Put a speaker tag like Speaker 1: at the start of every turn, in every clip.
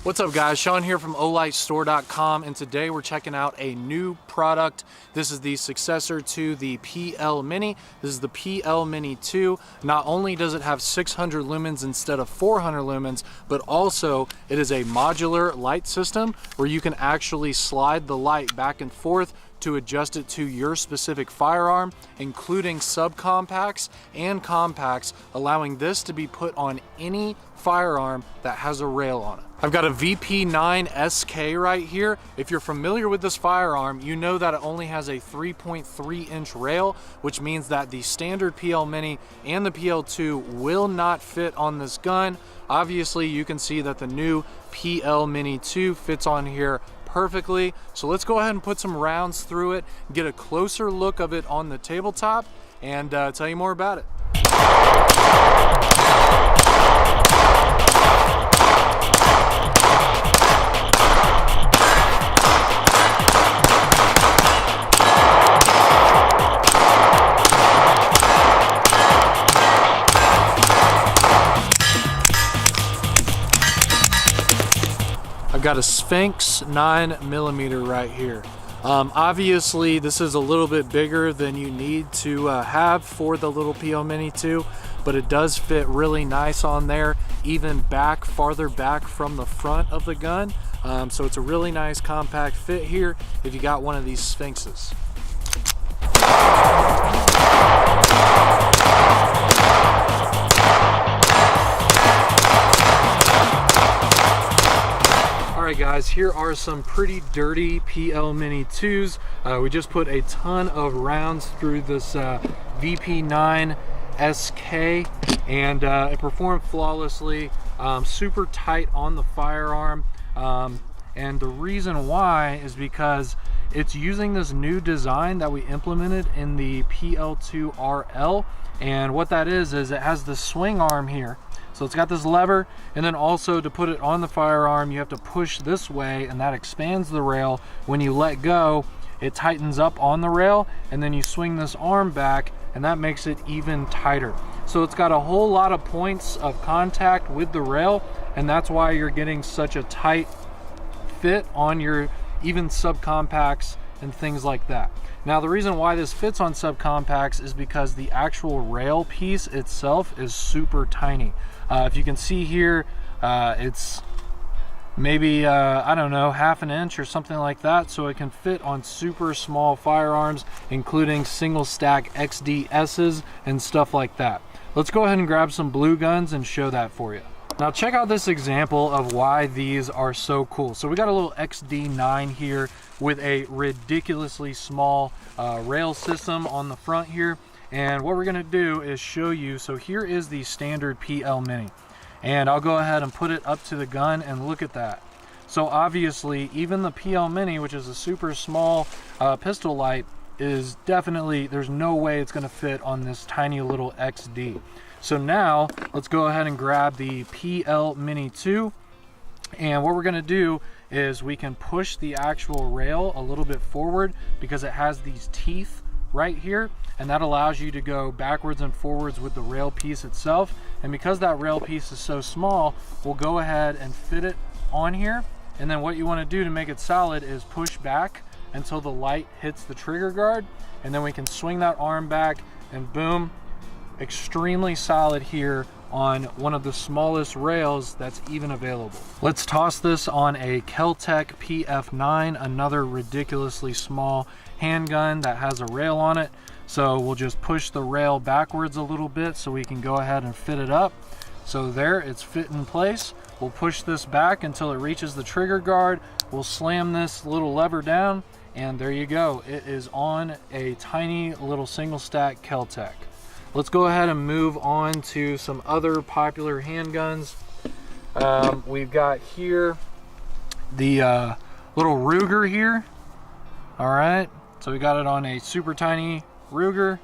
Speaker 1: What's up guys, Sean here from olightstore.com, and today we're checking out a new product. This is the successor to the PL Mini. This is the PL Mini 2. Not only does it have 600 lumens instead of 400 lumens, but also it is a modular light system where you can actually slide the light back and forth to adjust it to your specific firearm, including subcompacts and compacts, allowing this to be put on any firearm that has a rail on it. I've got a VP9 SK right here. If you're familiar with this firearm, you know that it only has a 3.3 inch rail, which means that the standard PL Mini and the PL2 will not fit on this gun. Obviously, you can see that the new PL Mini 2 fits on here perfectly. So let's go ahead and put some rounds through it, get a closer look of it on the tabletop, and tell you more about it. I've got a Sphinx 9mm right here. Obviously this is a little bit bigger than you need to have for the little PL Mini 2, but it does fit really nice on there, even farther back from the front of the gun. So it's a really nice compact fit here if you got one of these Sphinxes. Alright guys, here are some pretty dirty PL Mini 2s. We just put a ton of rounds through this VP9 SK, and it performed flawlessly, super tight on the firearm, and the reason why is because it's using this new design that we implemented in the PL2 RL, and what that is it has the swing arm here. So it's got this lever, and then also to put it on the firearm, you have to push this way, and that expands the rail. When you let go, it tightens up on the rail, and then you swing this arm back, and that makes it even tighter. So it's got a whole lot of points of contact with the rail, and that's why you're getting such a tight fit on your even subcompacts and things like that. Now the reason why this fits on subcompacts is because the actual rail piece itself is super tiny. If you can see here, it's maybe I don't know, ½ an inch or something like that, so it can fit on super small firearms, including single stack XDSs and stuff like that. Let's go ahead and grab some blue guns and show that for you. Now check out this example of why these are so cool. So we got a little XD9 here with a ridiculously small rail system on the front here. And what we're gonna do is show you, so here is the standard PL Mini. And I'll go ahead and put it up to the gun and look at that. So obviously, even the PL Mini, which is a super small pistol light, is definitely, there's no way it's gonna fit on this tiny little XD. So now, let's go ahead and grab the PL Mini 2. And what we're gonna do is we can push the actual rail a little bit forward because it has these teeth right here, and that allows you to go backwards and forwards with the rail piece itself. And because that rail piece is so small, we'll go ahead and fit it on here. And then what you want to do to make it solid is push back until the light hits the trigger guard, and then we can swing that arm back, and boom, extremely solid here on one of the smallest rails that's even available. Let's toss this on a Kel-Tec PF9, another ridiculously small handgun that has a rail on it. So we'll just push the rail backwards a little bit so we can go ahead and fit it up. So there, it's fit in place. We'll push this back until it reaches the trigger guard. We'll slam this little lever down, and there you go. It is on a tiny little single stack Kel-Tec. Let's go ahead and move on to some other popular handguns. We've got here the little Ruger here. All right, so we got it on a super tiny Ruger.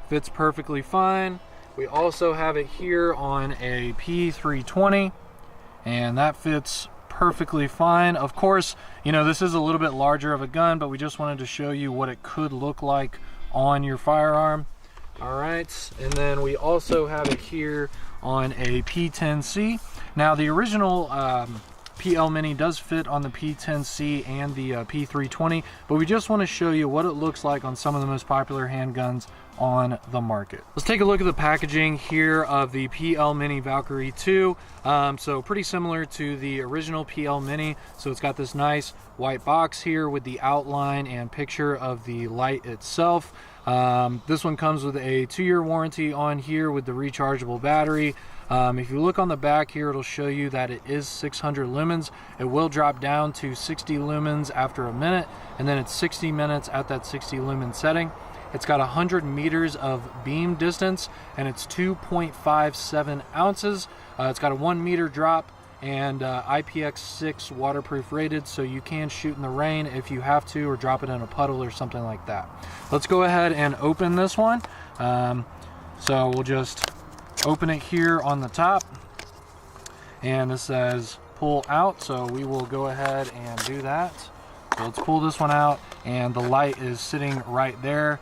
Speaker 1: Fits perfectly fine. We also have it here on a P320, and that fits perfectly fine. Of course, you know, this is a little bit larger of a gun, but we just wanted to show you what it could look like on your firearm. All right, and then we also have it here on a P10C. Now the original PL Mini does fit on the P10C and the P320, but we just want to show you what it looks like on some of the most popular handguns on the market. Let's take a look at the packaging here of the PL Mini Valkyrie 2. So pretty similar to the original PL Mini. So it's got this nice white box here with the outline and picture of the light itself. This one comes with a 2-year warranty on here with the rechargeable battery. If you look on the back here, it'll show you that it is 600 lumens. It will drop down to 60 lumens after a minute, and then it's 60 minutes at that 60 lumen setting. It's got 100 meters of beam distance, and it's 2.57 ounces. It's got a 1 meter drop and IPX6 waterproof rated, so you can shoot in the rain if you have to, or drop it in a puddle or something like that. Let's go ahead and open this one. So we'll just open it here on the top, and this says pull out, so we will go ahead and do that. So let's pull this one out, and the light is sitting right there,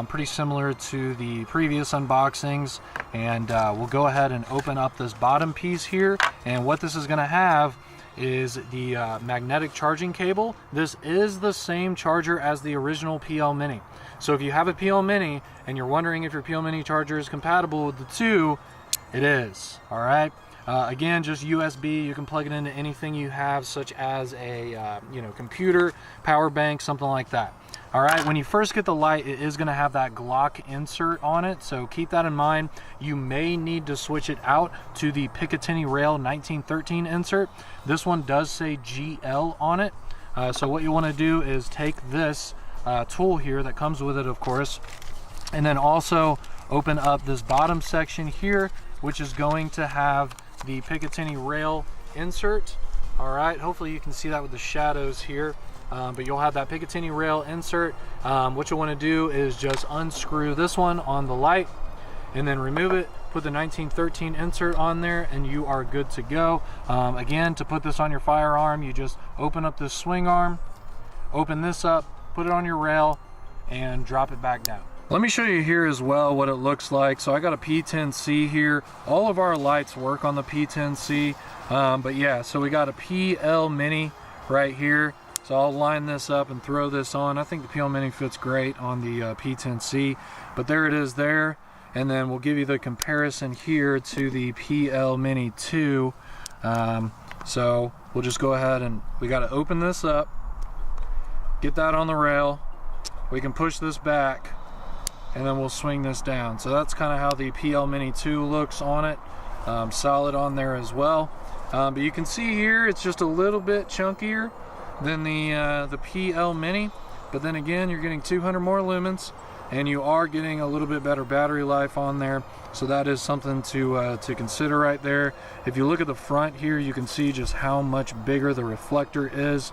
Speaker 1: pretty similar to the previous unboxings. And we'll go ahead and open up this bottom piece here, and what this is going to have is the magnetic charging cable. This is the same charger as the original PL Mini. So if you have a PL Mini and you're wondering if your PL Mini charger is compatible with the 2, it is. All right. Again, just USB. You can plug it into anything you have, such as a computer, power bank, something like that. All right, when you first get the light, it is going to have that Glock insert on it, so keep that in mind. You may need to switch it out to the Picatinny Rail 1913 insert. This one does say GL on it. So what you want to do is take this tool here that comes with it, of course, and then also open up this bottom section here, which is going to have the Picatinny Rail insert. All right, hopefully you can see that with the shadows here. But you'll have that Picatinny Rail insert. What you'll want to do is just unscrew this one on the light and then remove it, put the 1913 insert on there, and you are good to go. Again, to put this on your firearm, you just open up this swing arm, open this up, put it on your rail, and drop it back down. Let me show you here as well what it looks like. So I got a P10C here. All of our lights work on the P10C. But yeah, so we got a PL Mini right here. So I'll line this up and throw this on. I think the PL Mini fits great on the P10C, but there it is there. And then we'll give you the comparison here to the PL Mini 2. So we'll just go ahead and we got to open this up, get that on the rail. We can push this back, and then we'll swing this down. So that's kind of how the PL Mini 2 looks on it. Solid on there as well. But you can see here it's just a little bit chunkier than the PL Mini, but then again, you're getting 200 more lumens, and you are getting a little bit better battery life on there. So that is something to consider right there. If you look at the front here, you can see just how much bigger the reflector is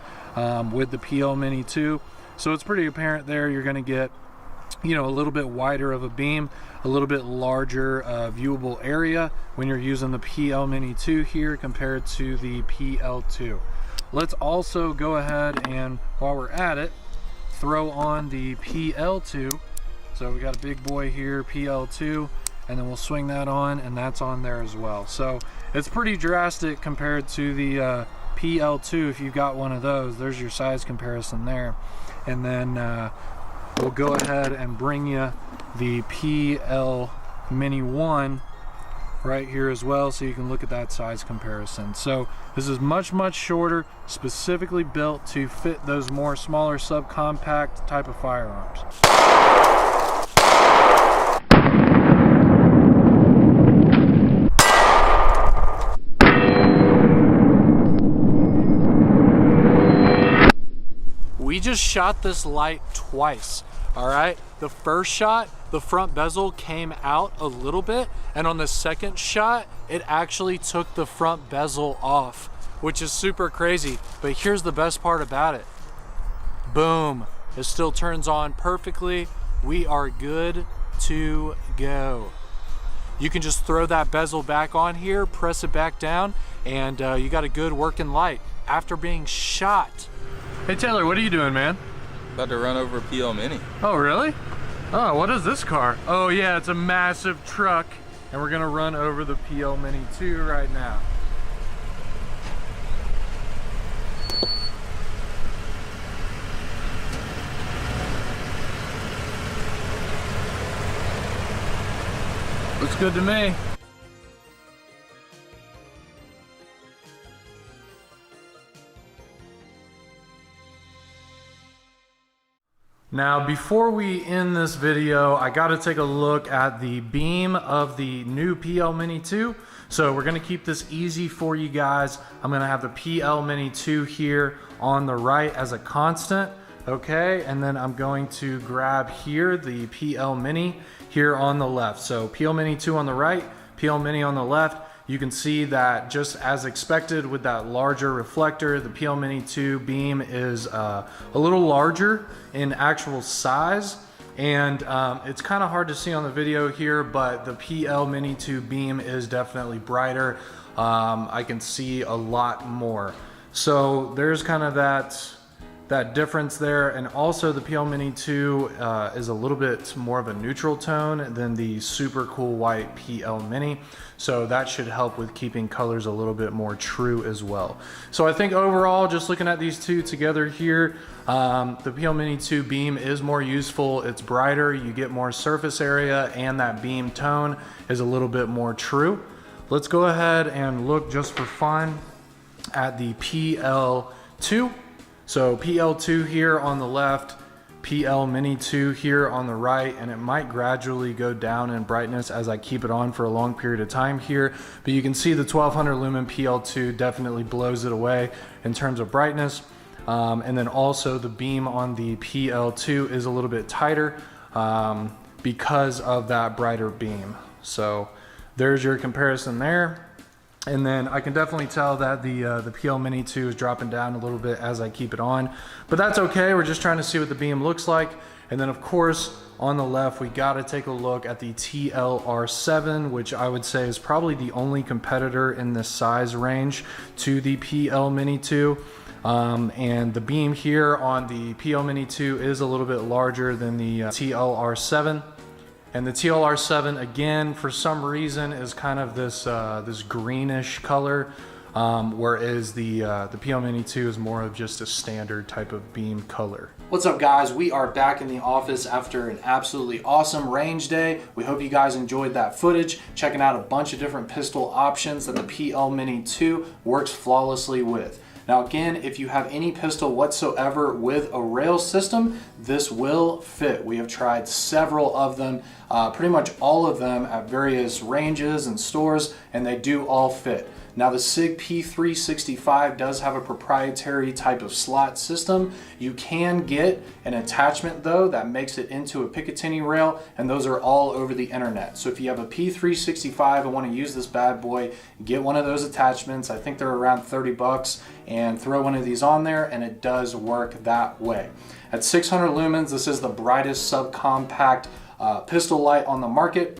Speaker 1: with the PL Mini 2. So it's pretty apparent there. You're going to get, a little bit wider of a beam, a little bit larger viewable area when you're using the PL Mini 2 here compared to the PL2. Let's also go ahead and, while we're at it, throw on the PL2. So we got a big boy here, PL2, and then we'll swing that on, and that's on there as well. So it's pretty drastic compared to the PL2 if you've got one of those. There's your size comparison there. And then we'll go ahead and bring you the PL Mini 1 right here as well, so you can look at that size comparison. So this is much shorter, specifically built to fit those more smaller subcompact type of firearms. We just shot this light twice. All right, the first shot, the front bezel came out a little bit, and on the second shot, it actually took the front bezel off, which is super crazy. But here's the best part about it. Boom, it still turns on perfectly. We are good to go. You can just throw that bezel back on here, press it back down, and you got a good working light after being shot. Hey Taylor, what are you doing, man?
Speaker 2: About to run over a PL Mini.
Speaker 1: Oh, really? Oh, what is this car? Oh yeah, it's a massive truck, and we're gonna run over the PL Mini 2 right now. good to me. Now, before we end this video, I got to take a look at the beam of the new PL Mini 2. So we're going to keep this easy for you guys. I'm going to have the PL Mini 2 here on the right as a constant. Okay, and then I'm going to grab here the PL Mini here on the left. So PL Mini 2 on the right, PL Mini on the left. You can see that just as expected with that larger reflector, the PL Mini 2 beam is a little larger in actual size. And it's kind of hard to see on the video here, but the PL Mini 2 beam is definitely brighter. I can see a lot more. So there's kind of that difference there. And also the PL Mini 2 is a little bit more of a neutral tone than the super cool white PL Mini. So that should help with keeping colors a little bit more true as well. So I think overall, just looking at these two together here, the PL Mini 2 beam is more useful. It's brighter, you get more surface area, and that beam tone is a little bit more true. Let's go ahead and look just for fun at the PL2. So PL2 here on the left, PL Mini 2 here on the right, and it might gradually go down in brightness as I keep it on for a long period of time here. But you can see the 1200 lumen PL2 definitely blows it away in terms of brightness. And then also the beam on the PL2 is a little bit tighter because of that brighter beam. So there's your comparison there. And then I can definitely tell that the PL Mini 2 is dropping down a little bit as I keep it on, but that's okay. We're just trying to see what the beam looks like. And then of course, on the left, we got to take a look at the TLR7, which I would say is probably the only competitor in this size range to the PL Mini 2. And the beam here on the PL Mini 2 is a little bit larger than the TLR7. And the TLR7, again, for some reason, is kind of this this greenish color, whereas the PL Mini 2 is more of just a standard type of beam color. What's up, guys? We are back in the office after an absolutely awesome range day. We hope you guys enjoyed that footage, checking out a bunch of different pistol options that the PL Mini 2 works flawlessly with. Now again, if you have any pistol whatsoever with a rail system, this will fit. We have tried several of them, pretty much all of them at various ranges and stores, and they do all fit. Now the SIG P365 does have a proprietary type of slot system. You can get an attachment though that makes it into a Picatinny rail, and those are all over the internet. So if you have a P365 and want to use this bad boy, get one of those attachments. I think they're around 30 bucks, and throw one of these on there and it does work that way. At 600 lumens, this is the brightest subcompact pistol light on the market.